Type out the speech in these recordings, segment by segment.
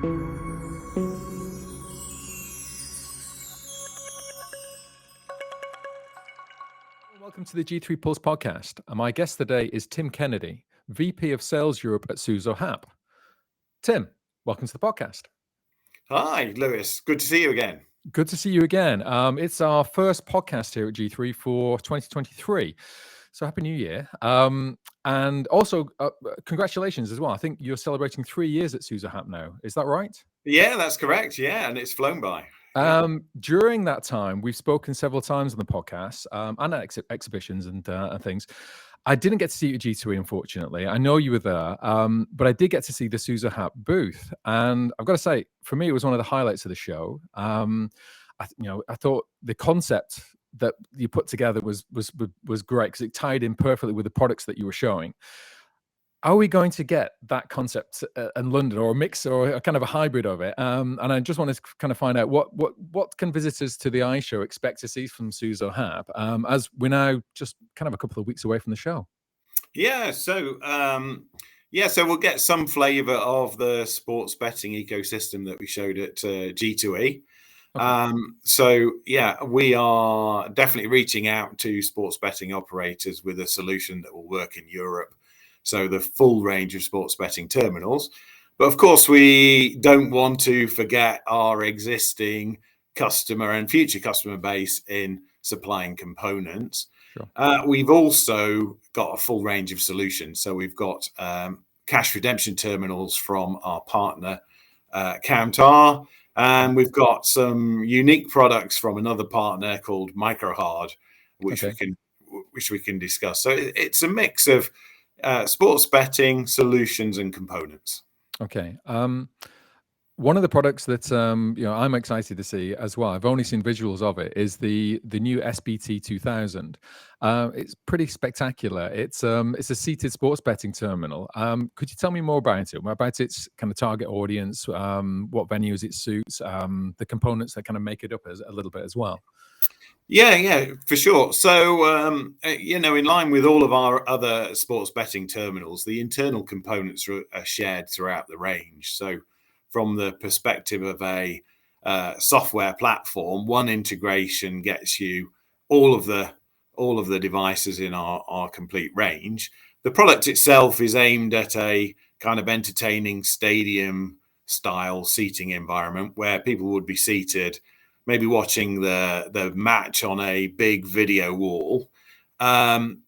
Welcome to the G3 Pulse podcast. My guest today is Tim Kennedy, VP of Sales Europe at SUZOHAPP. Tim, welcome to the podcast. Hi, Lewis. Good to see you again. Good to see you again. It's our first podcast here at G3 for 2023. So Happy New Year. And also, congratulations as well. I think you're celebrating 3 years at SUZOHAPP now. Is that right? Yeah, that's correct. Yeah, and it's flown by. During that time, we've spoken several times on the podcast and at exhibitions and things. I didn't get to see you at G2E, unfortunately. I know you were there, but I did get to see the SUZOHAPP booth, and I've got to say, for me, it was one of the highlights of the show. I thought the concept that you put together was great because it tied in perfectly with the products that you were showing. Are we going to get that concept in London, or a mix, or a kind of a hybrid of it? And I just wanted to kind of find out what can visitors to the iShow expect to see from SUZOHAPP, as we're now just kind of a couple of weeks away from the show. So we'll get some flavour of the sports betting ecosystem that we showed at G2E. Okay. We are definitely reaching out to sports betting operators with a solution that will work in Europe. So the full range of sports betting terminals. But of course, we don't want to forget our existing customer and future customer base in supplying components. Sure. We've also got a full range of solutions. So we've got cash redemption terminals from our partner, Countar, and we've got some unique products from another partner called Microhard, which we can discuss. So it's a mix of sports betting solutions and components. Okay. One of the products that I'm excited to see as well, I've only seen visuals of it, is the new SBT 2000. It's pretty spectacular. It's a seated sports betting terminal. Could you tell me more about it? About its kind of target audience, what venues it suits, the components that kind of make it up a little bit as well? Yeah, for sure. So, in line with all of our other sports betting terminals, the internal components are shared throughout the range. So from the perspective of a software platform, one integration gets you all of the devices in our complete range. The product itself is aimed at a kind of entertaining stadium style seating environment where people would be seated, maybe watching the match on a big video wall.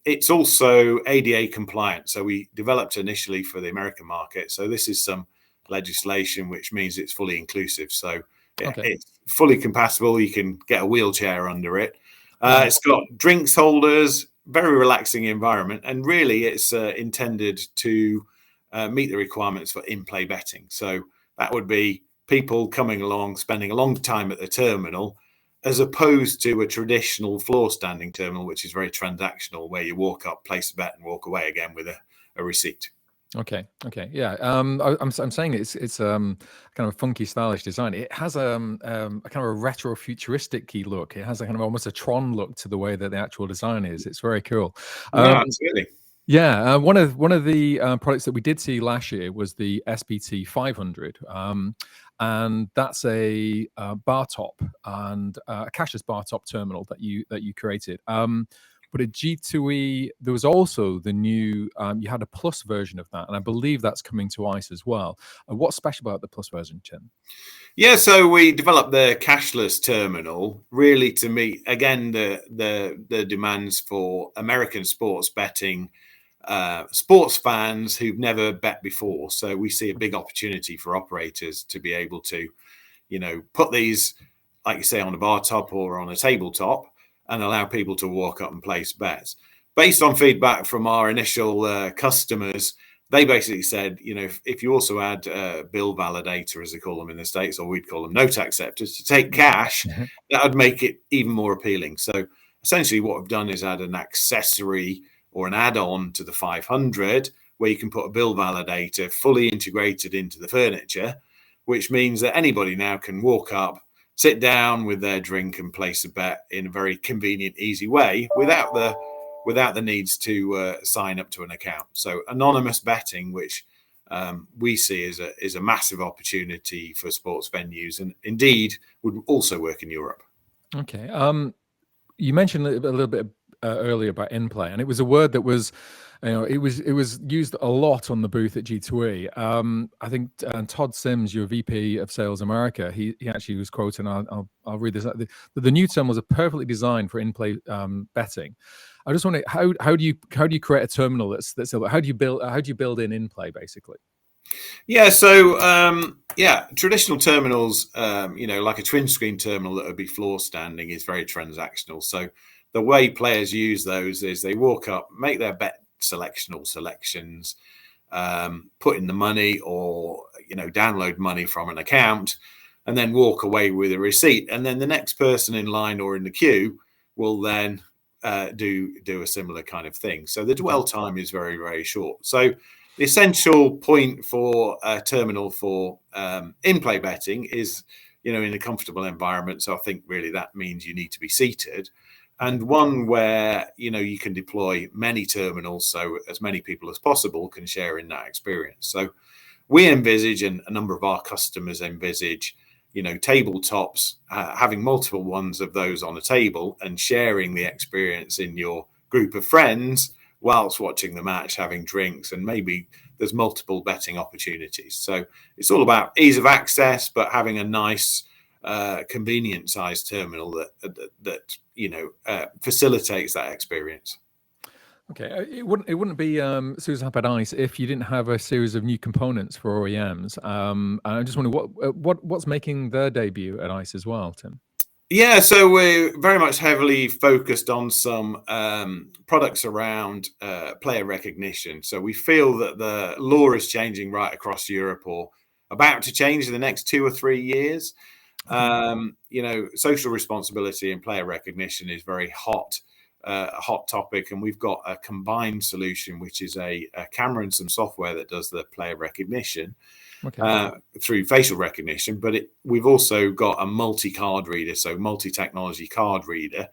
It's also ADA compliant. So we developed initially for the American market. So this is some legislation, which means it's fully inclusive. So it's fully compatible. You can get a wheelchair under it. It's got drinks holders, very relaxing environment. And really it's intended to meet the requirements for in-play betting. So that would be people coming along, spending a long time at the terminal, as opposed to a traditional floor standing terminal, which is very transactional, where you walk up, place a bet, and walk away again with a receipt. Okay, yeah. I'm saying it's kind of a funky, stylish design. It has a kind of a retro futuristic look. It has a kind of almost a Tron look to the way that the actual design is. It's very cool. Absolutely. Yeah, one of the products that we did see last year was the SBT 500, and that's a bar top and a cashless bar top terminal that you created. But at G2E, there was also the new, you had a plus version of that, and I believe that's coming to ICE as well. What's special about the plus version, Tim? Yeah, so we developed the cashless terminal really to meet, again, the demands for American sports betting, sports fans who've never bet before. So we see a big opportunity for operators to be able to, put these, like you say, on a bar top or on a tabletop, and allow people to walk up and place bets. Based on feedback from our initial customers, they basically said, if you also add bill validator, as they call them in the States, or we'd call them note acceptors, to take cash, that would make it even more appealing. So essentially what we've done is add an accessory or an add-on to the 500, where you can put a bill validator fully integrated into the furniture, which means that anybody now can walk up, sit down with their drink and place a bet in a very convenient, easy way without the needs to sign up to an account. So anonymous betting, which we see is a massive opportunity for sports venues, and indeed would also work in Europe. Okay. You mentioned a little bit earlier about in-play, and it was a word that was, it was used a lot on the booth at G2E. I think Todd Sims, your VP of Sales America, he actually was quoting. I'll read this. The new terminals are perfectly designed for in-play betting. I just wonder how do you create a terminal that's how do you build in-play basically? Yeah, so traditional terminals, like a twin screen terminal that would be floor standing, is very transactional. So the way players use those is they walk up, make their bet selections, put in the money, or download money from an account, and then walk away with a receipt. And then the next person in line or in the queue will then do a similar kind of thing. So the dwell time is very, very short. So the essential point for a terminal for in-play betting is, in a comfortable environment. So I think really that means you need to be seated, and one where, you can deploy many terminals so as many people as possible can share in that experience. So we envisage, and a number of our customers envisage, tabletops, having multiple ones of those on a table and sharing the experience in your group of friends whilst watching the match, having drinks, and maybe there's multiple betting opportunities. So it's all about ease of access, but having a nice, convenient sized terminal that facilitates that experience. Okay, it wouldn't be SUZOHAPP at ICE if you didn't have a series of new components for OEMs. And I just wonder what's making their debut at ICE as well, Tim. Yeah, so we're very much heavily focused on some products around player recognition. So we feel that the law is changing right across Europe, or about to change in the next 2 or 3 years. Social responsibility and player recognition is very hot topic, and we've got a combined solution, which is a camera and some software that does the player recognition. Through facial recognition, but we've also got a multi-card reader, so multi-technology card reader,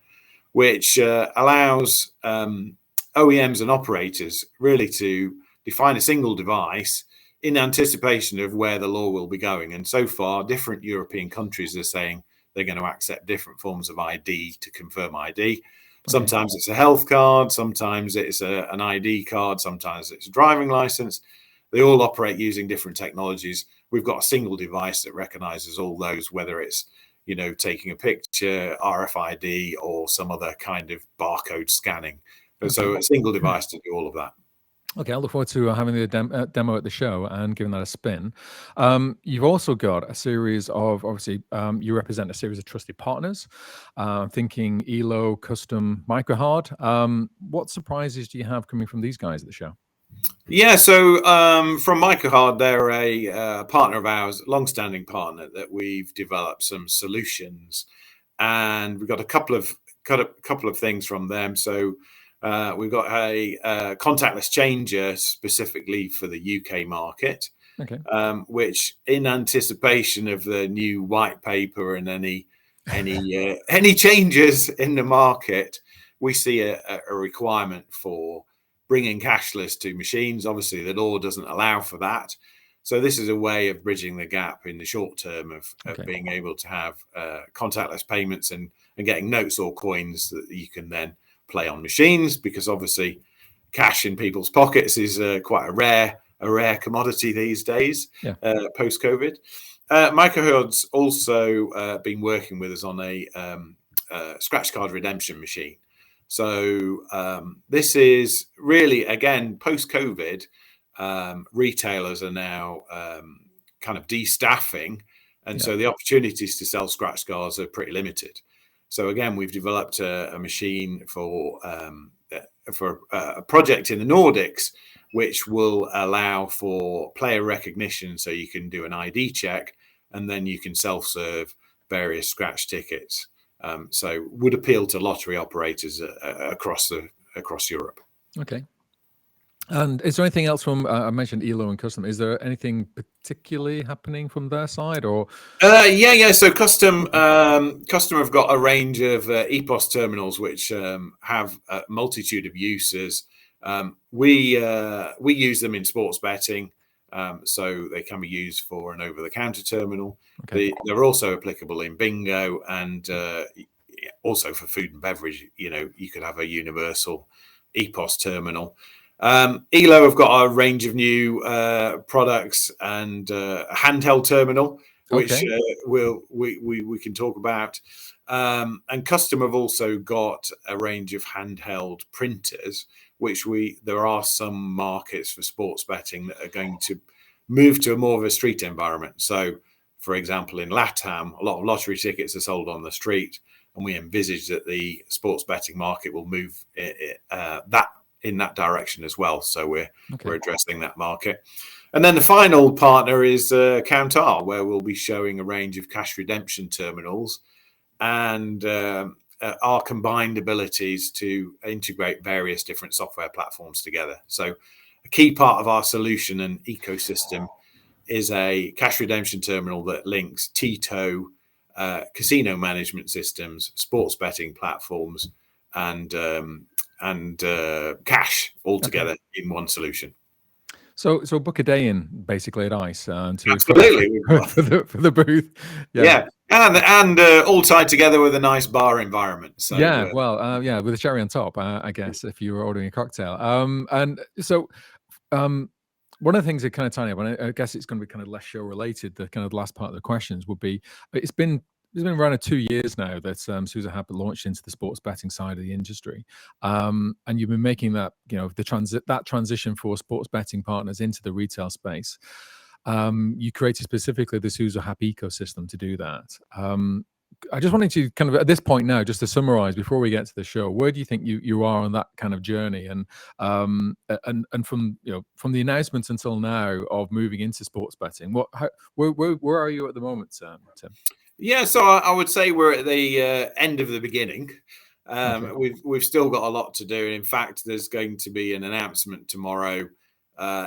which allows OEMs and operators really to define a single device in anticipation of where the law will be going. And so far, different European countries are saying they're going to accept different forms of ID to confirm ID. Sometimes it's a health card, sometimes it's an ID card, sometimes it's a driving license. They all operate using different technologies. We've got a single device that recognizes all those, whether it's, taking a picture, RFID, or some other kind of barcode scanning. So a single device to do all of that. Okay, I look forward to having the demo at the show and giving that a spin. You've also got a series of, obviously, you represent a series of trusted partners. Thinking ELO, Custom, Microhard. What surprises do you have coming from these guys at the show? Yeah, so from Microhard, they're a partner of ours, long-standing partner, that we've developed some solutions, and we've got a couple of things from them. So we've got a contactless changer specifically for the UK market, which, in anticipation of the new white paper and any changes in the market, we see a requirement for bringing cashless to machines. Obviously, the law doesn't allow for that. So this is a way of bridging the gap in the short term of being able to have contactless payments and getting notes or coins that you can then play on machines, because obviously cash in people's pockets is quite a rare commodity these days, post-COVID. Microhard's also been working with us on a scratch card redemption machine. So this is really, again, post-COVID, retailers are now kind of de-staffing, and so the opportunities to sell scratch cards are pretty limited. So again, we've developed a machine for a project in the Nordics, which will allow for player recognition, so you can do an ID check and then you can self-serve various scratch tickets. So would appeal to lottery operators across Europe. Okay. And is there anything else from, I mentioned ELO and Custom, is there anything particularly happening from their side, or? So Custom have got a range of EPOS terminals which have a multitude of uses. We use them in sports betting. So they can be used for an over-the-counter terminal. Okay. They're also applicable in bingo and also for food and beverage. You could have a universal EPOS terminal. Elo have got a range of new products and a handheld terminal, which Okay. we can talk about. And Custom have also got a range of handheld printers, which there are some markets for sports betting that are going to move to more of a street environment. So, for example, in LATAM, a lot of lottery tickets are sold on the street, and we envisage that the sports betting market will move in that direction as well. So we're addressing that market. And then the final partner is Countar, where we'll be showing a range of cash redemption terminals and our combined abilities to integrate various different software platforms together. So a key part of our solution and ecosystem is a cash redemption terminal that links TITO, casino management systems, sports betting platforms, and cash all together in one solution. So book a day in basically at ICE absolutely for the booth. Yeah. And all tied together with a nice bar environment. So with a cherry on top, I guess, if you were ordering a cocktail. And so one of the things that kind of tiny up, and I guess it's going to be kind of less show related. The kind of last part of the questions would be, it's been around 2 years now that SUZOHAPP launched into the sports betting side of the industry, and you've been making that that transition for sports betting partners into the retail space. You created specifically the SUZOHAPP ecosystem to do that. I just wanted to kind of at this point now, just to summarize before we get to the show, where do you think you are on that kind of journey, and from from the announcements until now of moving into sports betting, where are you at the moment, Tim? Yeah, so I would say we're at the end of the beginning. We've still got a lot to do. In fact, there's going to be an announcement tomorrow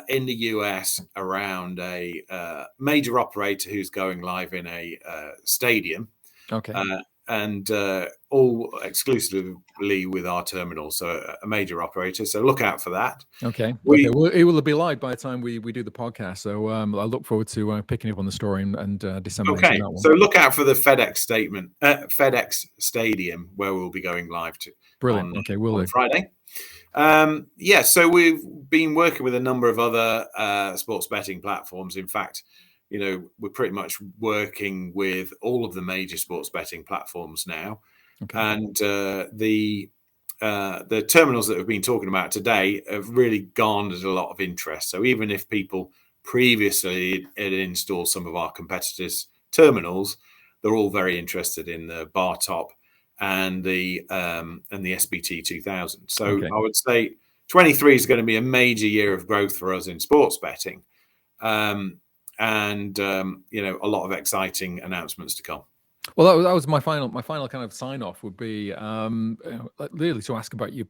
in the US around a major operator who's going live in a stadium. And all exclusively with our terminal, so a major operator. So look out for that. Well, it will be live by the time we do the podcast. So I look forward to picking up on the story and disseminating that one. So look out for the FedEx Stadium, where we'll be going live to. Brilliant. On Friday. So we've been working with a number of other sports betting platforms. In fact, we're pretty much working with all of the major sports betting platforms now. And the terminals that we've been talking about today have really garnered a lot of interest. So even if people previously had installed some of our competitors' terminals, they're all very interested in the bar top and the SBT 2000. So I would say 23 is going to be a major year of growth for us in sports betting. And a lot of exciting announcements to come. Well, that was my final kind of sign off would be really to ask about your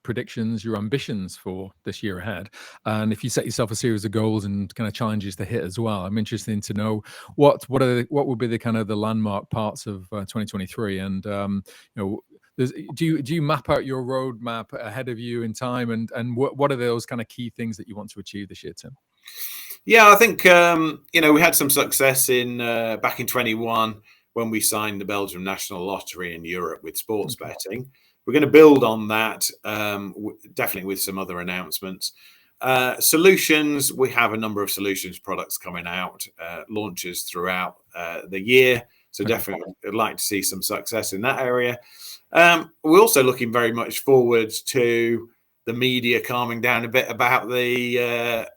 predictions, your ambitions for this year ahead, and if you set yourself a series of goals and kind of challenges to hit as well. I'm interested to know what would be the kind of the landmark parts of 2023, and do you map out your roadmap ahead of you in time, and what are those kind of key things that you want to achieve this year, Tim? Yeah, I think we had some success in back in 21 when we signed the Belgium National Lottery in Europe with sports betting. We're going to build on that, definitely with some other announcements. Solutions, we have a number of solutions products coming out, launches throughout the year. So definitely I'd like to see some success in that area. We're also looking very much forward to the media calming down a bit about the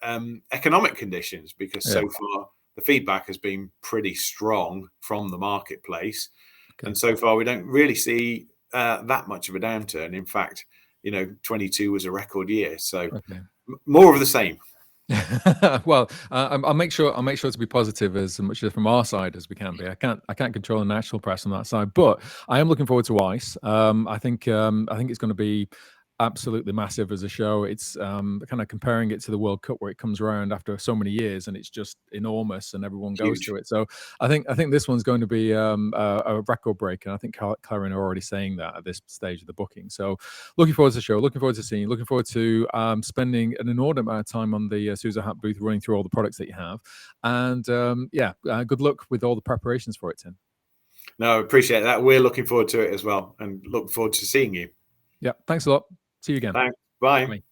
economic conditions, because so far the feedback has been pretty strong from the marketplace. And so far we don't really see that much of a downturn. In fact, 22 was a record year. So more of the same. Well, I'll make sure to be positive as much from our side as we can be. I can't control the national press on that side, but I am looking forward to ICE. I think it's going to be absolutely massive as a show. It's kind of comparing it to the World Cup where it comes around after so many years, and it's just enormous, and everyone goes Huge. to it. So I think this one's going to be a record break, and I think Clarion are already saying that at this stage of the booking. So looking forward to the show, looking forward to seeing you, looking forward to spending an inordinate amount of time on the SUZOHAPP booth, running through all the products that you have, and good luck with all the preparations for it, Tim. No, I appreciate that. We're looking forward to it as well, and look forward to seeing you. Yeah, thanks a lot. See you again. Thanks. Bye. Bye.